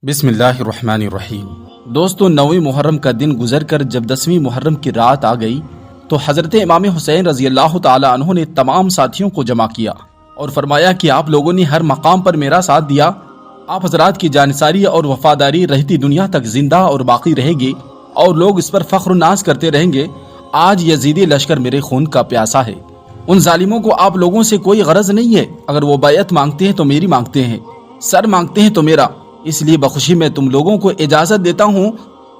بسم اللہ الرحمن الرحیم۔ دوستو، 9 محرم کا دن گزر کر جب 10 محرم کی رات آ گئی تو حضرت امام حسین رضی اللہ تعالی عنہ نے تمام ساتھیوں کو جمع کیا اور فرمایا کہ آپ لوگوں نے ہر مقام پر میرا ساتھ دیا، آپ حضرات کی جانثاری اور وفاداری رہتی دنیا تک زندہ اور باقی رہے گی اور لوگ اس پر فخر و ناز کرتے رہیں گے۔ آج یزیدی لشکر میرے خون کا پیاسا ہے، ان ظالموں کو آپ لوگوں سے کوئی غرض نہیں ہے، اگر وہ بیعت مانگتے ہیں تو میری مانگتے ہیں، سر مانگتے ہیں تو میرا، اس لیے بخوشی میں تم لوگوں کو اجازت دیتا ہوں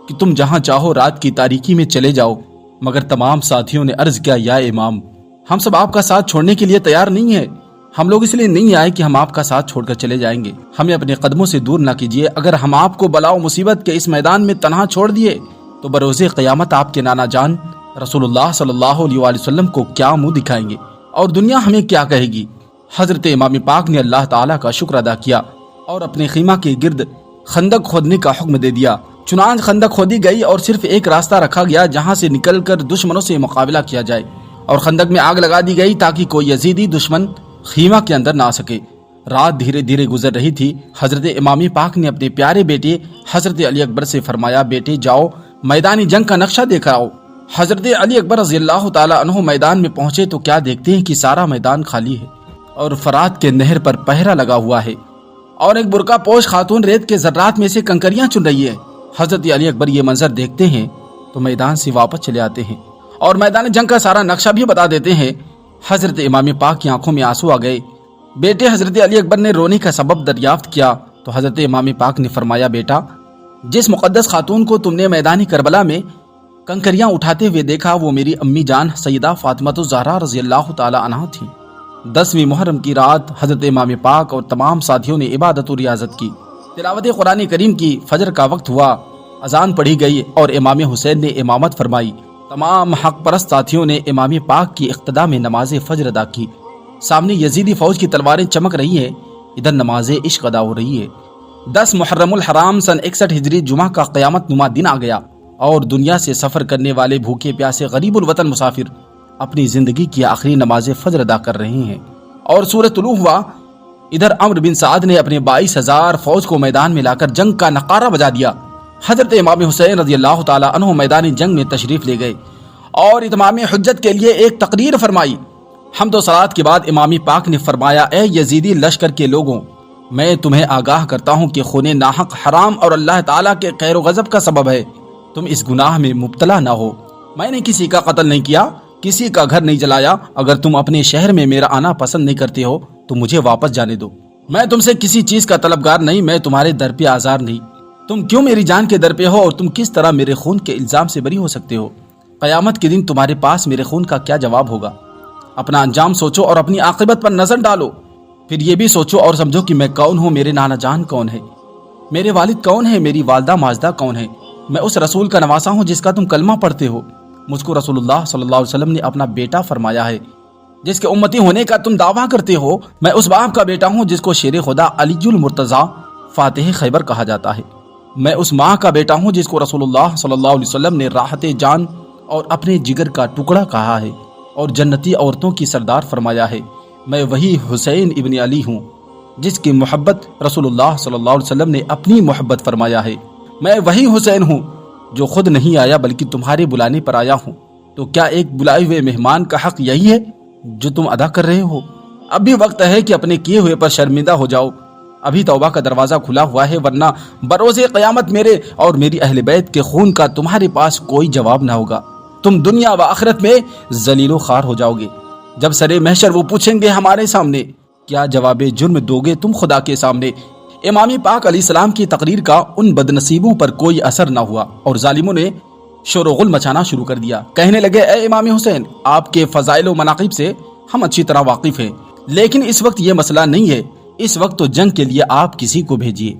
کہ تم جہاں چاہو رات کی تاریکی میں چلے جاؤ۔ مگر تمام ساتھیوں نے عرض کیا، یا امام، ہم سب آپ کا ساتھ چھوڑنے کے لیے تیار نہیں ہیں، ہم لوگ اس لیے نہیں آئے کہ ہم آپ کا ساتھ چھوڑ کر چلے جائیں گے، ہمیں اپنے قدموں سے دور نہ کیجیے، اگر ہم آپ کو بلا و مصیبت کے اس میدان میں تنہا چھوڑ دیے تو بروز قیامت آپ کے نانا جان رسول اللہ صلی اللہ علیہ وآلہ وسلم کو کیا منہ دکھائیں گے اور دنیا ہمیں کیا کہے گی۔ حضرت امام پاک نے اللہ تعالیٰ کا شکر ادا کیا اور اپنے خیمہ کے گرد خندق کھودنے کا حکم دے دیا۔ چنانچہ خندق کھودی گئی اور صرف ایک راستہ رکھا گیا جہاں سے نکل کر دشمنوں سے مقابلہ کیا جائے، اور خندق میں آگ لگا دی گئی تاکہ کوئی یزیدی دشمن خیمہ کے اندر نہ آ سکے۔ رات دھیرے دھیرے گزر رہی تھی۔ حضرت امام پاک نے اپنے پیارے بیٹے حضرت علی اکبر سے فرمایا، بیٹے جاؤ میدانی جنگ کا نقشہ دیکھ آؤ۔ حضرت علی اکبر رضی اللہ تعالی عنہ میدان میں پہنچے تو کیا دیکھتے ہیں کہ سارا میدان خالی ہے اور فرات کے نہر پر پہرا لگا ہوا ہے اور ایک برقع پوش خاتون ریت کے ذرات میں سے کنکریاں چن رہی ہے۔ حضرت علی اکبر یہ منظر دیکھتے ہیں تو میدان سے واپس چلے آتے ہیں اور میدان جنگ کا سارا نقشہ بھی بتا دیتے ہیں۔ حضرت امام پاک کی آنکھوں میں آنسو آ گئے۔ بیٹے حضرت علی اکبر نے رونے کا سبب دریافت کیا تو حضرت امام پاک نے فرمایا، بیٹا جس مقدس خاتون کو تم نے میدان کربلا میں کنکریاں اٹھاتے ہوئے دیکھا وہ میری امی جان سیدہ فاطمہ الزہرا رضی اللہ تعالی عنہا تھی۔ 10 محرم کی رات حضرت امام پاک اور تمام ساتھیوں نے عبادت و ریاضت کی، تلاوت قرآن کریم کی، فجر کا وقت ہوا، اذان پڑھی گئی اور امام حسین نے امامت فرمائی۔ تمام حق پرست ساتھیوں نے امام پاک کی اقتداء میں نماز فجر ادا کی۔ سامنے یزیدی فوج کی تلواریں چمک رہی ہیں، ادھر نماز عشق ادا ہو رہی ہے۔ 10 محرم الحرام سن 61 ہجری جمعہ کا قیامت نما دن آ گیا اور دنیا سے سفر کرنے والے بھوکے پیاسے غریب الوطن مسافر اپنی زندگی کی آخری نماز فجر ادا کر رہے ہیں اور سورج طلوع ہوا۔ ادھر عمرو بن سعد نے اپنے 22,000 فوج کو میدان میں لا کر جنگ کا نقارہ بجا دیا۔ حضرت امام حسین رضی اللہ تعالی عنہ میدان جنگ میں تشریف لے گئے اور اتمام حجت کے لیے ایک تقریر فرمائی۔ حمد و صلوات کے بعد امام پاک نے فرمایا، اے یزیدی لشکر کے لوگوں، میں تمہیں آگاہ کرتا ہوں کہ خون ناحق حرام اور اللہ تعالیٰ کے قہر و غضب کا سبب ہے، تم اس گناہ میں مبتلا نہ ہو۔ میں نے کسی کا قتل نہیں کیا، کسی کا گھر نہیں جلایا، اگر تم اپنے شہر میں میرا آنا پسند نہیں کرتے ہو تو مجھے واپس جانے دو، میں تم سے کسی چیز کا طلبگار نہیں، میں تمہارے در پہ آزار نہیں، تم کیوں میری جان کے در پہ ہو اور تم کس طرح میرے خون کے الزام سے بری ہو سکتے ہو؟ قیامت کے دن تمہارے پاس میرے خون کا کیا جواب ہوگا؟ اپنا انجام سوچو اور اپنی عاقبت پر نظر ڈالو، پھر یہ بھی سوچو اور سمجھو کہ میں کون ہوں، میرے نانا جان کون ہے، میرے والد کون ہے، میری والدہ ماجدہ کون ہے۔ میں اس رسول کا نواسا ہوں جس کا تم کلمہ پڑھتے ہو، مجھ کو رسول اللہ صلی اللہ علیہ وسلم نے اپنا بیٹا فرمایا ہے، جس کے امتی ہونے کا تم دعویٰ کرتے ہو۔ میں اس باپ کا بیٹا ہوں جس کو شیر خدا علی المرتضیٰ فاتح خیبر کہا جاتا ہے۔ میں اس ماں کا بیٹا ہوں جس کو رسول اللہ صلی اللہ علیہ وسلم نے راحت جان اور اپنے جگر کا ٹکڑا کہا ہے اور جنتی عورتوں کی سردار فرمایا ہے۔ میں وہی حسین ابن علی ہوں جس کی محبت رسول اللہ صلی اللہ علیہ وسلم نے اپنی محبت فرمایا ہے۔ میں وہی حسین ہوں جو خود نہیں آیا بلکہ تمہارے بلانے پر آیا ہوں۔ تو کیا ایک بلائے ہوئے مہمان کا حق یہی ہے جو تم ادا کر رہے ہو؟ اب بھی وقت ہے کہ اپنے کیے ہوئے پر شرمندہ ہو جاؤ، ابھی توبہ کا دروازہ کھلا ہوا ہے، ورنہ بروز قیامت میرے اور میری اہل بیت کے خون کا تمہارے پاس کوئی جواب نہ ہوگا، تم دنیا و آخرت میں ذلیل و خوار ہو جاؤ گے۔ جب سرے محشر وہ پوچھیں گے ہمارے سامنے، کیا جواب جرم دو گے تم خدا کے سامنے؟ امام پاک علیہ السلام کی تقریر کا ان بدنصیبوں پر کوئی اثر نہ ہوا اور ظالموں نے شور و غل مچانا شروع کر دیا۔ کہنے لگے، اے امام حسین، آپ کے فضائل و مناقب سے ہم اچھی طرح واقف ہیں، لیکن اس وقت یہ مسئلہ نہیں ہے، اس وقت تو جنگ کے لیے آپ کسی کو بھیجیے۔